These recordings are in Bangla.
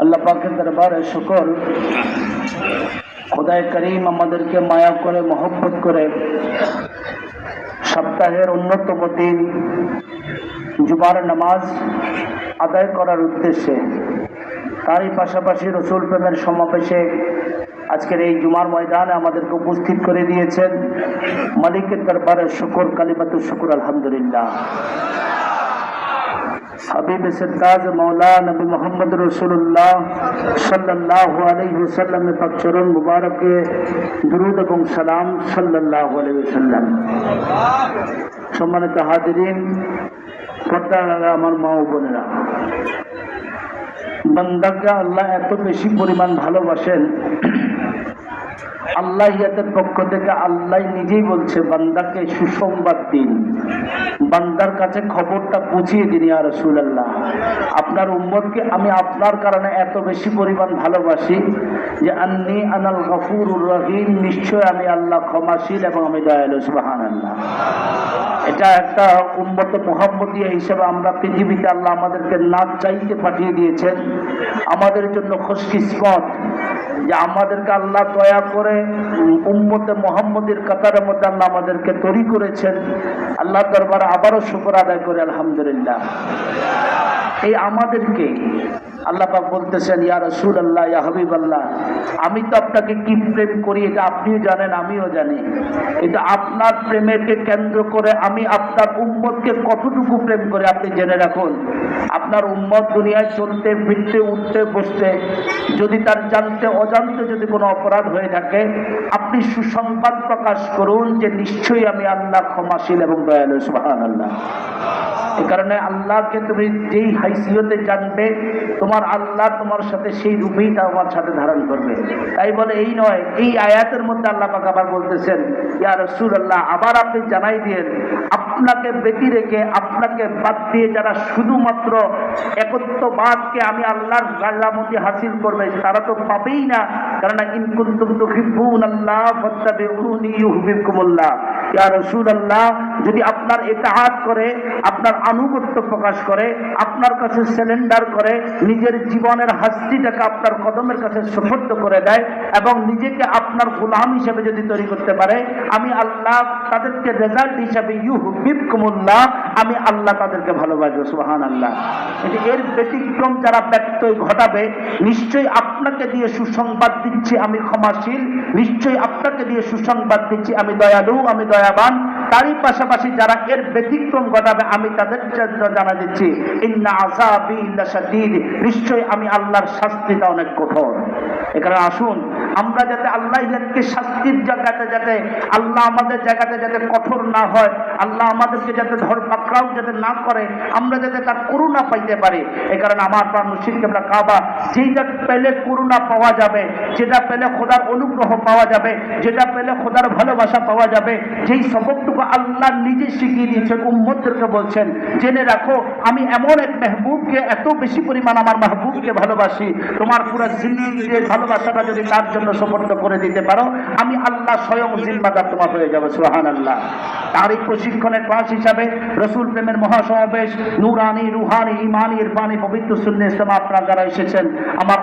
আল্লাহ পাকের দরবারে শুকর, খোদায়ে করিম আমাদেরকে মায়া করে মহব্বত করে সপ্তাহের অন্যতম দিন জুমার নামাজ আদায় করার উদ্দেশ্যে, তারই পাশাপাশি রসুল প্রেমের সমাবেশে আজকের এই জুমার ময়দানে আমাদেরকে উপস্থিত করে দিয়েছেন। মালিকের দরবারে শুকর, কালিমাতুশ শুকর, আলহামদুলিল্লাহ। হাবিব সিদ্দাজ মৌলা নবী মোহাম্মদ রসুল্লাহ সাল্লাল্লাহু আলাইহি ওয়াসাল্লামের পাক চরণ মুবারকে দুরূদ এবং সালাম সাল্লাল্লাহু আলাইহি ওয়াসাল্লাম। সম্মানিত হাজিরিন, পর্দার আমার মা ও বোনেরা, বান্দাকে আল্লাহ এত বেশি পরিমাণ ভালোবাসেন, আল্লাহ ইয়াদের পক্ষ থেকে আল্লাহ নিজেই বলছে বান্দাকে সুসংবাদ দিন, বান্দার কাছে খবরটা পৌঁছিয়ে দিন ইয়া রাসূলুল্লাহ। আপনার উম্মতকে আমি আপনার কারণে এত বেশি পরিমাণ ভালোবাসি যে আন্নী আনাল গফুরুর রহিম, নিশ্চয় আমি আল্লাহ ক্ষমাশীল এবং আমি দয়ালু। সুবহানাল্লাহ। এটা একটা উম্মত মুহাম্মদিয়া হিসেবে আমরা পৃথিবীতে আল্লাহ আমাদেরকে না চাইতে পাঠিয়ে দিয়েছেন। আমাদের জন্য খুশকিসমত যে আমাদেরকে আল্লাহ দয়া করে উম্মতে মুহাম্মদের কাতারের মধ্যে আল্লাহ আমাদেরকে তৈরি করেছেন। আল্লাহ দরবারে আবারও শুকর আদায় করে আলহামদুলিল্লাহ। এই আমাদেরকে আল্লাহ পাক বলতেছেন, ইয়া রাসূলুল্লাহ, ইয়া হাবিবাল্লাহ, আমি তো আপনাকে কি প্রেম করি এটা আপনিও জানেন, আমিও জানি। এটা আপনার প্রেমকে কেন্দ্র করে আমি আপনার উম্মতকে কতটুকু প্রেম করে আপনি জেনে রাখুন। আপনার উম্মত দুনিয়ায় চলতে ফিরতে উঠতে বসতে যদি তার জানতে অজান্তে যদি কোনো অপরাধ হয়ে থাকে, আপনি সুসংবাদ প্রকাশ করুন যে নিশ্চয়ই আমি আল্লাহ ক্ষমাশীল এবং দয়ালু। সুবহানাল্লাহ। এই কারণে আল্লাহকে তুমি যেই হাইসিয়তে জানবে, তোমার আল্লাহ তোমার সাথে সেই রূপেই তোমার সাথে ধারণ করবে। তাই বলে এই নয়, এই আয়াতের মধ্যে আল্লাহ পাক আবার বলতেছেন, ইয়া রাসূলুল্লাহ, আবার আপনি জানাই দিয়েন আপনাকে ব্যতি রেখে, আপনাকে বাদ দিয়ে যারা শুধুমাত্র একত্ববাদকে আমি আল্লাহর রাজামতি হাসিল করবে তারা তো পাবেই না। কারণ ইন কুনতুম তুহিব্বুনাল্লাহ ফাত্তাবিউনি ইউহিব্বুকুমুল্লাহ। ইয়া রাসূলুল্লাহ, যদি আপনার ইতাআত করে, আপনার আনুগত্য প্রকাশ করে, আপনার কাছে সারেন্ডার করে, নিজের জীবনের হাস্তিটাকে আপনার কদমের কাছে সুপর্দ করে দেয় এবং নিজেকে আপনার গোলাম হিসেবে যদি তৈরি করতে পারে, আমি আল্লাহ তাদেরকে রেজাল্ট হিসাবে ইউহিব্বুকুমুল্লাহ, আমি আল্লাহ তাদেরকে ভালোবাসবো। সুবহানাল্লাহ। এর ব্যতিক্রম যারা ব্যত্যয় ঘটাবে, নিশ্চয়ই আপনাকে দিয়ে সুসংবাদ দিচ্ছি আমি ক্ষমাশীল, নিশ্চয়ই আপনাকে দিয়ে সুসংবাদ দিচ্ছি আমি দয়ালু, আমি দয়াবান। তারই পাশাপাশি যারা এর ব্যতিক্রম ঘটাবে, আমি তাদের জানা দিচ্ছি ইন্না আযাবি লাশাদীদ, নিশ্চয়ই আমি আল্লাহর শাস্তিটা অনেক কঠোর। এখানে আসুন আমরা যাতে আল্লাহকে শাস্তির জায়গাতে যাতে আল্লাহ আমাদের জায়গাতে যাতে কঠোর না হয়, আল্লাহ আমাদেরকে যাতে ধরপাকড়াও যাতে না করে, আমরা যাতে তার করুণা পাইতে পারি। এই কারণে আমার প্রাণ মুর্শিদ কিবলা কাবা, যেটা পেলে করুণা পাওয়া যাবে, যেটা পেলে খোদার অনুগ্রহ পাওয়া যাবে, যেটা পেলে খোদার ভালোবাসা পাওয়া যাবে, যেই সবকটুকু আল্লাহ নিজে শিখিয়ে দিয়েছেন, উম্মতদেরকে বলছেন জেনে রাখো আমি এমন এক মেহবুবকে এত বেশি পরিমাণ আমার মাহবুবকে ভালোবাসি, তোমার পুরো জিন্দেগির ভালোবাসাটা যদি তার জন্য সমর্থ করে দিতে পারো, আমি আল্লাহ স্বয়ং জিম্মাদার তোমার হয়ে যাবো। সুবহানাল্লাহ। তারই প্রশিক্ষণের ক্লাস হিসাবে রসুল প্রেমের মহাসমাবেশ, নুরানি, রুহানি, ইমানি, ইরফানি, পবিত্র সুন্নাহ ইসলাম আপনারা যারা এসেছেন, আমার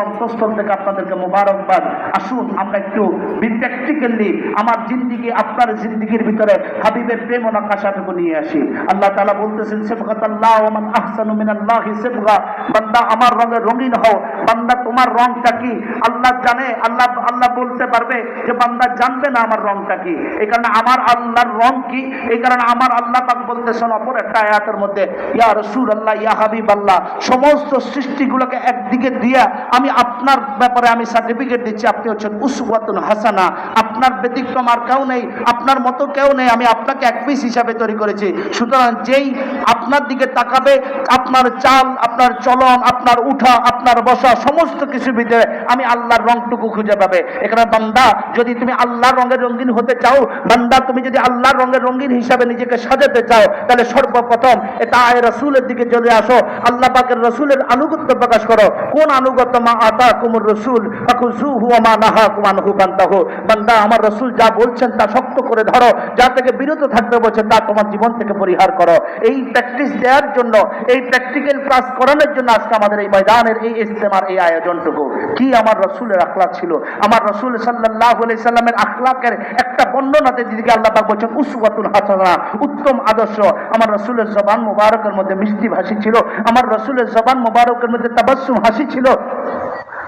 অন্তঃস্থল থেকে আপনাদেরকে মোবারকবাদ। আসুন আমরা একটু প্র্যাকটিক্যালি আমার জিন্দিগি আপনার জিন্দিগির ভিতরে হাবিবের প্রেম ও নকশাটুকু নিয়ে আসি। আল্লাহ তাআলা বলতেছেন, সিবগাতাল্লাহ ওয়া মান আহসানু মিনাল্লাহি সিবগা, বান্দা আমার রঙে রঙিন হও। বান্দা তোমার রংটা কি আল্লাহ জানে, আল্লাহ বলতে পারবে যে বান্দা জানবে না আমার রংটা কি। এই কারণে আমার আল্লাহর রং কি, এই কারণে আমার আল্লাহ পাক বলতেছেন অপর একটা আয়াতের মধ্যে, ইয়া রাসূলুল্লাহ, ইয়া হাবিবাল্লাহ, সমস্ত সৃষ্টিগুলোকে একদিকে দিয়া আমি আপনার ব্যাপারে আমি সার্টিফিকেট দিচ্ছি, আপনি হচ্ছেন উসওয়াতুন হাসানা, আপনার ব্যতিক্রম আর কেউ নেই, আপনার মতো কেউ নেই, আমি আপনাকে এক পিস হিসাবে তৈরি করেছি। সুতরাং যেই আপনার দিকে তাকাবে, আপনার চাল, আপনার চলন, আপনার উঠা, আপনার বসা, সমস্ত কিছুর ভিতরে আমি আল্লাহর রংটুকু খুঁজে পাবে। এখানে বান্দা, যদি তুমি আল্লাহর রঙের রঙিন হতে চাও, বান্দা তুমি যদি আল্লাহর রঙের রঙিন হিসাবে নিজেকে সাজাতে চাও, তাহলে সর্বপ্রথম এটা আয় রাসূলের দিকে চলে আসো, আল্লাহ পাকের রাসূলের আনুগত্য প্রকাশ করো। কোন আনুগত্য? মা আতাকুমুর রাসূল ফাখুযুহু ওয়া মা নাহাকুম আনহু ফান্তাহু। বান্দা, আমার রাসূল যা বলছেন তা শক্ত করে ধরো, যা থেকে বিরত থাকতে বলছেন তা তোমার জীবন থেকে পরিহার করো। এই প্র্যাকটিস দেওয়ার জন্য, এই প্র্যাকটিক্যাল ক্লাস করানোর জন্য আজকে আমাদের এই ময়দানের এই ইজতেমার এই আয়োজনটুকু। কি আমার রাসূলের আখলাক ছিল! আমার রাসূল সাল্লাল্লাহু আলাইহি সাল্লামের আখলাকের একটা বর্ণনাতে দিকে আল্লাহ পাক বলেছেন উসওয়াতুন হাসানা, উত্তম আদর্শ। আমার রাসূলের জবান মুবারকের মধ্যে মিষ্টি হাসি ছিল, আমার রাসূলের জবান মুবারকের মধ্যে তাবাসসুম হাসি ছিল,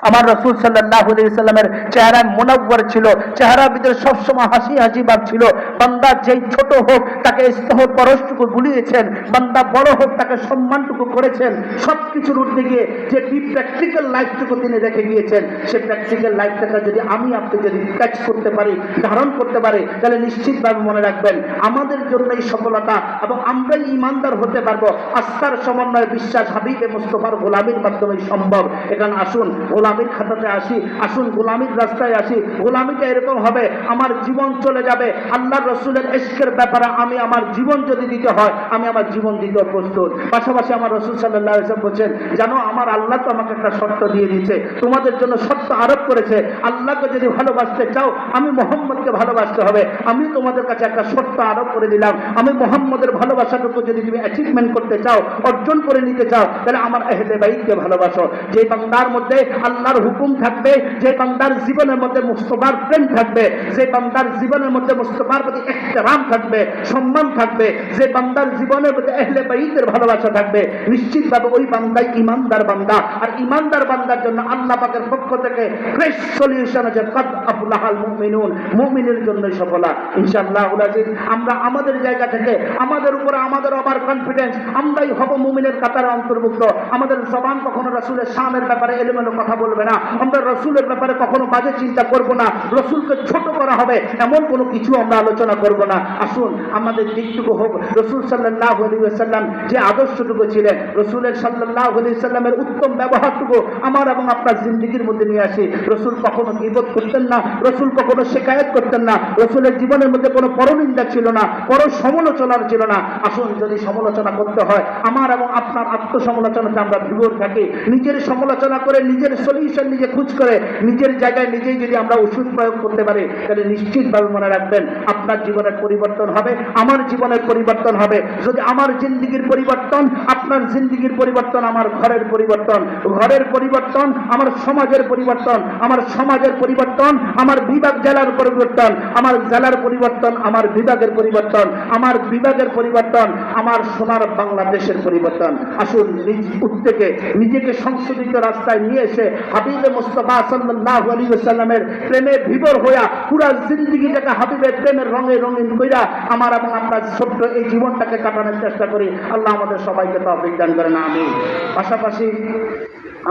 আমার রাসূল সাল্লাল্লাহু আলাইহি সাল্লামের চেহারা মুনাওয়ার ছিল, চেহারার ভিতরে সবসময় হাসি হাসি ভাব ছিল। বান্দা যেই ছোট হোক তাকে স্নেহ পরশটুকু বুলিয়েছেন, বান্দা বড় হোক তাকে সম্মানটুকু করেছেন। সবকিছুর উঠে গিয়ে যে প্র্যাকটিক্যাল লাইফটুকু তিনি রেখে গিয়েছেন, সেই প্র্যাকটিক্যাল লাইফটাকে যদি আমি আপনি যদি ক্যাচ করতে পারি, ধারণ করতে পারি, তাহলে নিশ্চিতভাবে মনে রাখবেন আমাদের জন্য এই সফলতা, এবং আমরাই ইমানদার হতে পারবো। আস্থার সমন্বয়, বিশ্বাস হাবিবে মুস্তাফার গোলামির মাধ্যমে সম্ভব। এখানে আসুন গোলামির খাতাতে আসি, আসুন গোলামির রাস্তায় আসি। গোলামিটা এরকম হবে, আমার জীবন চলে যাবে আল্লাহর রাসূলের ইশকের ব্যাপারে। আমি আমার জীবন যদি দিতে হয়, আমি আমার জীবন দিতে প্রস্তুত। পাশাপাশি আমার রাসূল সাল্লাল্লাহু আলাইহি ওয়াসাল্লাম বলেছেন, জানো আমার আল্লাহ তো আমাকে একটা শর্ত দিয়ে দিয়েছে, তোমাদের জন্য শর্ত আরোপ করেছে। আল্লাহকে যদি ভালোবাসতে চাও, আমি মুহাম্মদকে ভালোবাসতে হবে। আমি তোমাদের কাছে একটা শর্ত আরোপ করে দিলাম, আমি মুহাম্মদের ভালোবাসাটুকু যদি তুমি অ্যাচিভমেন্ট করতে চাও, অর্জন করে নিতে চাও, তাহলে আমার আহলে বাইতকে ভালোবাসো। যে বান্দার মধ্যে আল্লাহর হুকুম থাকবে, যে বান্দার জীবনের মধ্যে মুস্তাফার প্রেম থাকবে, যে বান্দার জীবনের মধ্যে মুস্তাফার প্রতি ইহতিরাম থাকবে, সম্মান থাকবে, যে বান্দার জীবনের মধ্যে আহলে বাইতের ভালোবাসা থাকবে, নিশ্চিতভাবে ওই বান্দাই ইমানদার বান্দা। আর ইমানদার বান্দার জন্য আল্লাহ পাকের পক্ষ থেকে ফ্রেশ সলিউশন আছে, কাদ আফলাহাল মুমিনুন, মুমিনের জন্যই সফলতা ইনশাআল্লাহুল আজিজ। আমরা আমাদের জায়গা থেকে আমাদের উপরে আমাদের ওভার কনফিডেন্স, আমরাই হব মুমিনের কাতারে অন্তর্ভুক্ত। আমাদের জবান কখনো রাসূলের শানের ব্যাপারে এলোমেলো কথা বলবে না, আমরা রাসূলের ব্যাপারে কখনো বাজে চিন্তা করব না, রাসূলকে ছোট করা হবে এমন কোনো কিছু আমরা আলোচনা করব না। আসুন আমাদের দিকটুকু হোক রাসূল সাল্লাল্লাহু আলাইহি ওয়াসাল্লাম যে আদর্শটুকু ছিলেন, রাসূলের সাল্লাল্লাহু আলাইহি সাল্লামের উত্তম ব্যবহারটুকু আমার এবং আপনার জিন্দেগির মধ্যে নিয়ে আসি। রাসূল কখনো গীবত করতেন না, রাসূল কখনো শিকায়াত করতেন না, রাসূলের জীবনের মধ্যে কোনো পরনিন্দা ছিল না, পর সমালোচনা ছিল না। আসুন যদি সমালোচনা করতে হয়, আমার এবং আপনার আত্মসমালোচনাতে আমরা বিভোর থাকি, নিজের সমালোচনা করে নিজের সলিউশন নিজে খুঁজ করে নিজের জায়গায় নিজেই যদি আমরা ওষুধ প্রয়োগ করতে পারি, তাহলে নিশ্চিতভাবে মনে রাখবেন আপনার জীবনের পরিবর্তন হবে, আমার জীবনের পরিবর্তন হবে। যদি আমার জিন্দেগির পরিবর্তন, আপনার জিন্দেগির পরিবর্তন, আমার ঘরের পরিবর্তন, ঘরের পরিবর্তন, আমার সমাজের পরিবর্তন, আমার সমাজের পরিবর্তন, আমার বিভাগ জেলার পরিবর্তন, আমার জেলার পরিবর্তন, আমার বিভাগের পরিবর্তন, আমার বিভাগের পরিবর্তন, আমার সোনার বাংলাদেশের পরিবর্তন। আসুন নিজ উদ্যোগে নিজেকে সংশোধিত রাস্তায় নিয়ে এসে হাবিবে মুস্তাফা সাল্লাল্লাহু আলাইহি ওয়াসাল্লামের প্রেমে বিভোর হইয়া পুরা জিন্দেগিটাকে হাবিবের প্রেমের রঙে রঙিন কইরা আমার এবং আপনার ছোট্ট এই জীবনটাকে কাটানোর চেষ্টা করি। আল্লাহ আমাদের সবাইকে তৌফিক দান করেন, আমিন। পাশাপাশি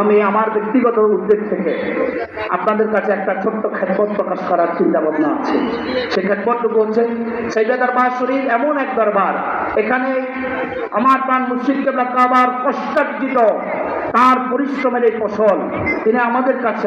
আমি আমার ব্যক্তিগত উদ্যোগ থেকে আপনাদের কাছে একটা ছোট্ট খেদমত প্রকাশ করার চিন্তা ভাবনা আছে। সেই খেদমতটুকু হচ্ছে, সাইয়েদা দরবার শরীফ এমন এক দরবার, এখানে আমার প্রাণ মুর্শিদ কিবলা কাবার কষ্টার্জিত তার পরিশ্রমের এই ফসল তিনি আমাদের কাছে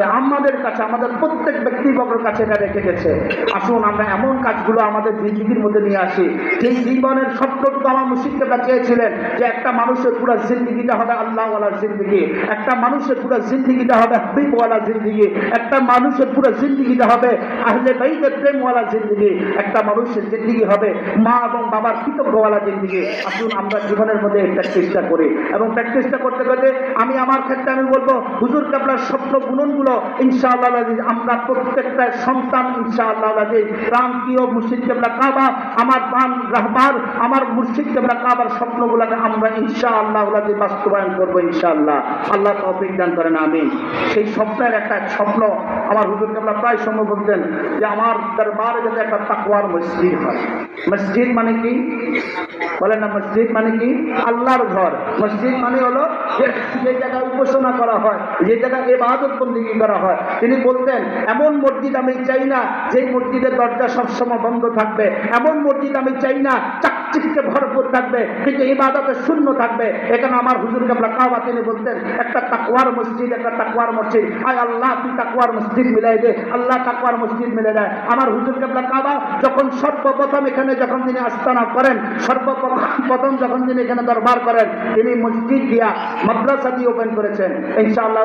আমাদের প্রত্যেক ব্যক্তিবর্গের কাছে এটা রেখে গেছে। আসুন আমরা এমন কাজগুলো আমাদের জিন্দেগির মধ্যে নিয়ে আসি। সেই জীবনের স্বপ্নটুকু আমার মুর্শিদ কিবলা চেয়েছিলেন যে একটা মানুষের পুরো জিন্দেগিটা হবে আল্লাহওয়ালা জিন্দেগি, একটা মানুষের পুরো জিন্দেগিটা হবে হাবিবওয়ালা জিন্দেগি, একটা মানুষের পুরো জিন্দেগিটা হবে আহলে বাইতের প্রেমওয়ালা জিন্দেগি, একটা মানুষের জিন্দেগি হবে মা এবং বাবার কৃতজ্ঞওয়ালা জিন্দেগি। আসুন আমরা জীবনের মধ্যে প্র্যাকটিসটা করি, এবং প্র্যাকটিসটা করতে করতে আমি আমার ক্ষেত্রে আমি বলবো হুজুর কিবলার স্বপ্ন বুননগুলো ইনশাআল্লাহ আমরা প্রত্যেকটা সন্তান ইনশাআল্লাহ প্রাণপ্রিয় মুর্শিদ কিবলা কাবা, আমার প্রাণ রাহবার আমার মুর্শিদ কিবলা কাবার স্বপ্নগুলোকে আমরা ইনশাআল্লাহ বাস্তবায়ন করবো ইনশাআল্লাহ। আল্লাহ তৌফিক দান করেন, আমিন। সেই স্বপ্নের একটা স্বপ্ন আমার হুজুর কিবলা প্রায় সময় বলতেন যে আমার দরবারে যাতে একটা তাকওয়ার মসজিদ হয়। মসজিদ মানে কি বলেন না? মসজিদ মানে কি? আল্লাহর ঘর। মসজিদ মানে হলো যে জায়গায় উপাসনা করা হয়, যে জায়গায় ইবাদত বন্দেগী করা হয়। তিনি বলতেন এমন মসজিদ আমি চাই না যেই মসজিদের দরজা সবসময় বন্ধ থাকবে, এমন মসজিদ আমি চাই না চিত্তে ভরপুর থাকবে কিন্তু ইবাদতে শূন্য থাকবে। এখানে আমার হুজুর কেবলা কাবা তিনি বলতেন একটা তাকওয়ার মসজিদ, একটা তাকওয়ার মসজিদ। আয় আল্লাহ তুই তাকওয়ার মসজিদ মিলাই দে, আল্লাহ তাকওয়ার মসজিদ মিলে দেয়। আমার হুজুর কেবলা কাবা যখন সর্বপ্রথম এখানে যখন তিনি আস্তানা করেন, সর্বপ্রথম যখন তিনি এখানে দরবার করেন, তিনি মসজিদ দিয়া মাদ্রাসা দিয়ে ওপেন করেছেন। ইনশাআল্লাহ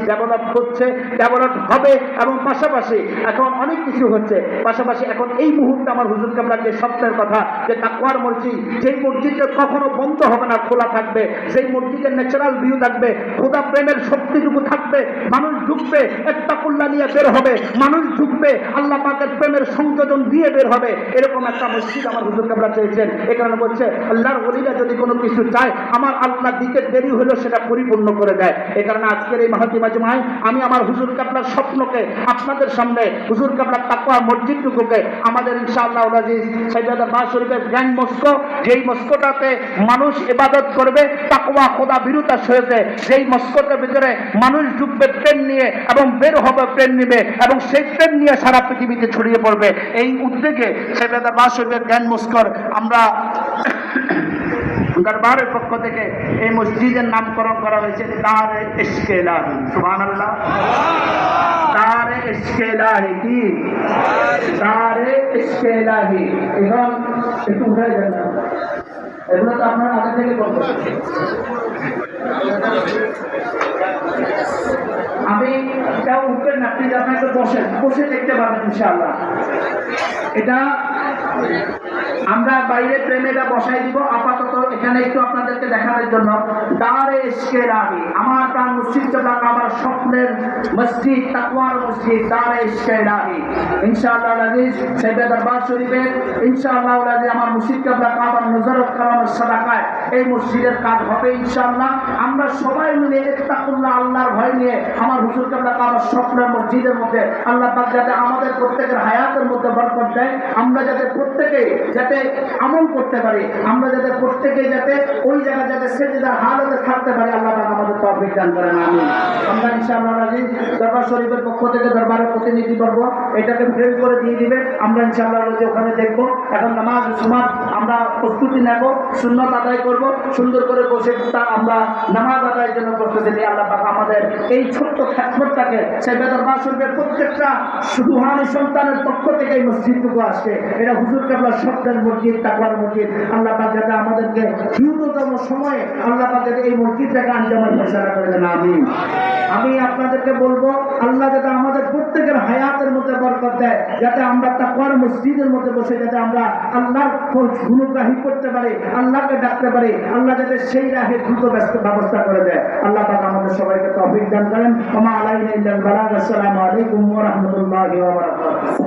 ডেভেলপ হচ্ছে, ডেভেলপ হবে এবং পাশাপাশি এখন অনেক কিছু হচ্ছে। পাশাপাশি এখন এই মুহূর্তে আমার হুজুর কেবলার যে স্বপ্নের কথা যে তাকওয়ার মসজিদ, যেই মসজিদটা কখনো বন্ধ হবে না, খোলা থাকবে, সেই মসজিদের ন্যাচারাল ভিউ থাকবে, খোদা প্রেমের শক্তিটুকু থাকবে, মানুষ ঢুকবে ইত্তাকুল্লাহ নিয়ে বের হবে, মানুষ ঢুকবে আল্লাহ পাকের প্রেমের সংযোজন দিয়ে বের হবে। এরকম একটা মসজিদ আমার হুজুর কেবলা চেয়েছেন। এই কারণে বলছে আল্লাহর ওলিরা যদি কোনো কিছু চায় আমার আল্লাহ দিতে দেরি হলেও সেটা পরিপূর্ণ করে দেয়। এই কারণে আজকের এই মাহফিল মাজমায় আমি আমার হুজুর কেবলার স্বপ্নকে আপনাদের সামনে, হুজুর কেবলার তাকওয়া মসজিদটুকুকে আমাদের ইনশাআল্লাহ আজিজ সাইয়েদা বাস শরীফের গ্র্যান্ড মস্কো, যেই মস্কোটাতে মানুষ ইবাদত করবে তাকওয়া খোদা বিরুতা সহিতে, যেই মস্কোটার ভিতরে মানুষ ঢুকবে প্রেম নিয়ে এবং বের হবে প্রেম নিবে এবং সেই প্রেম নিয়ে সারা পৃথিবীতে ছড়িয়ে পড়বে। এই উদ্যোগে সাইয়েদা বাস শরীফের গ্র্যান্ড মস্কোর আমরা দরবারের পক্ষ থেকে এই মসজিদের নামকরণ করা হয়েছে দারে ইশকে ইলাহি। সুবহানাল্লাহ। দারে ইশকে ইলাহি কি? দারে ইশকে ইলাহি। এখন একটু উঠে যান না, এগুলো তো আপনারা আগে থেকে করবেন। আমি কেউ উঠবেন না, প্লিজ আপনারা একটু বসেন, বসে দেখতে পাবেন ইনশাআল্লাহ। এটা আমরা বাইরে প্রেমেরা বসাই দিব আপাতত এখানে একটু আপনাদেরকে দেখানোর জন্য। দারে ইশকে ইলাহি, আমার প্রাণ মসজিদ কেবলা আমার স্বপ্নের মসজিদ, তাকওয়ার মসজিদ, দারে ইশকে ইলাহি। ইনশাআল্লাহ আজিজ সাইয়েদা দরবার শরীফের ইনশাআল্লাহ আজিজ আমার মসজিদ কেবলা কাবার নজরত করানোর সাদাকায় এই মসজিদের কাজ হবে ইনশাআল্লাহ। আমরা সবাই মিলে ইত্তাকুল্লাহ আল্লাহর ভয় নিয়ে আমার হুজুর কেবলা কাবার স্বপ্নের মসজিদের মধ্যে আল্লাহ পাক যাতে আমাদের প্রত্যেকের হায়াতের মধ্যে বরকত দেয়, আমরা যাতে প্রত্যেকে যাতে আমল করতে পারি, আমরা যাতে প্রত্যেকে যাতে ওই জায়গায় যাতে সেজদার হালতে থাকতে পারি, আল্লাহ পাক আমাদের তৌফিক দান করেন, আমিন। আমরা ইনশাআল্লাহ আজিজ দরবার শরীফের পক্ষ থেকে দরবারের প্রতিনিধি বর্গ এটাকে ফ্রেম করে দিয়ে দিবে, আমরা ইনশাআল্লাহ যে ওখানে দেখব। এখন নামাজ সুমাত আমরা প্রস্তুতি নেব, সুন্নত আদায় করব, সুন্দর করে বসে আমরা নামাজ আদায়ের জন্য প্রস্তুতি নিই। আল্লাহ পাক আমাদের এই ছোট্ট খ্যাতমতটাকে সাইয়েদা দরবার শরীফের প্রত্যেকটা রুহানি সন্তানের পক্ষ থেকে এই মসজিদটুকু আসছে, এটা হুজুর কেবলার স্বপ্নের মসজিদ, তাকওয়ার মসজিদ। আল্লাহ পাক যাতে আমাদেরকে দ্রুততম সময়ে আল্লাহ পাক যাতে এই মসজিদটাকে আঞ্জামের ফয়সালা করে দেন, আমিন। আমি আপনাদেরকে বলবো আল্লাহ যাতে আমাদের প্রত্যেকের হায়াতের মধ্যে বরকত দেয়, যাতে আমরা তাকওয়ার মসজিদের মধ্যে বসে যাতে আমরা আল্লাহর গুণগ্রাহী করতে পারি, আল্লাহকে ডাকতে পারি, আল্লাহ যাতে সেই রাহে দ্রুত ব্যবস্থা করে দেয়। আল্লাহ পাক আমাদের সবাইকে তৌফিক দান করেন। ওয়া মা আলাইনা ইল্লাল বালাগ। আসসালামু আলাইকুম ওয়া রাহমাতুল্লাহি ওয়া বারাকাতুহু।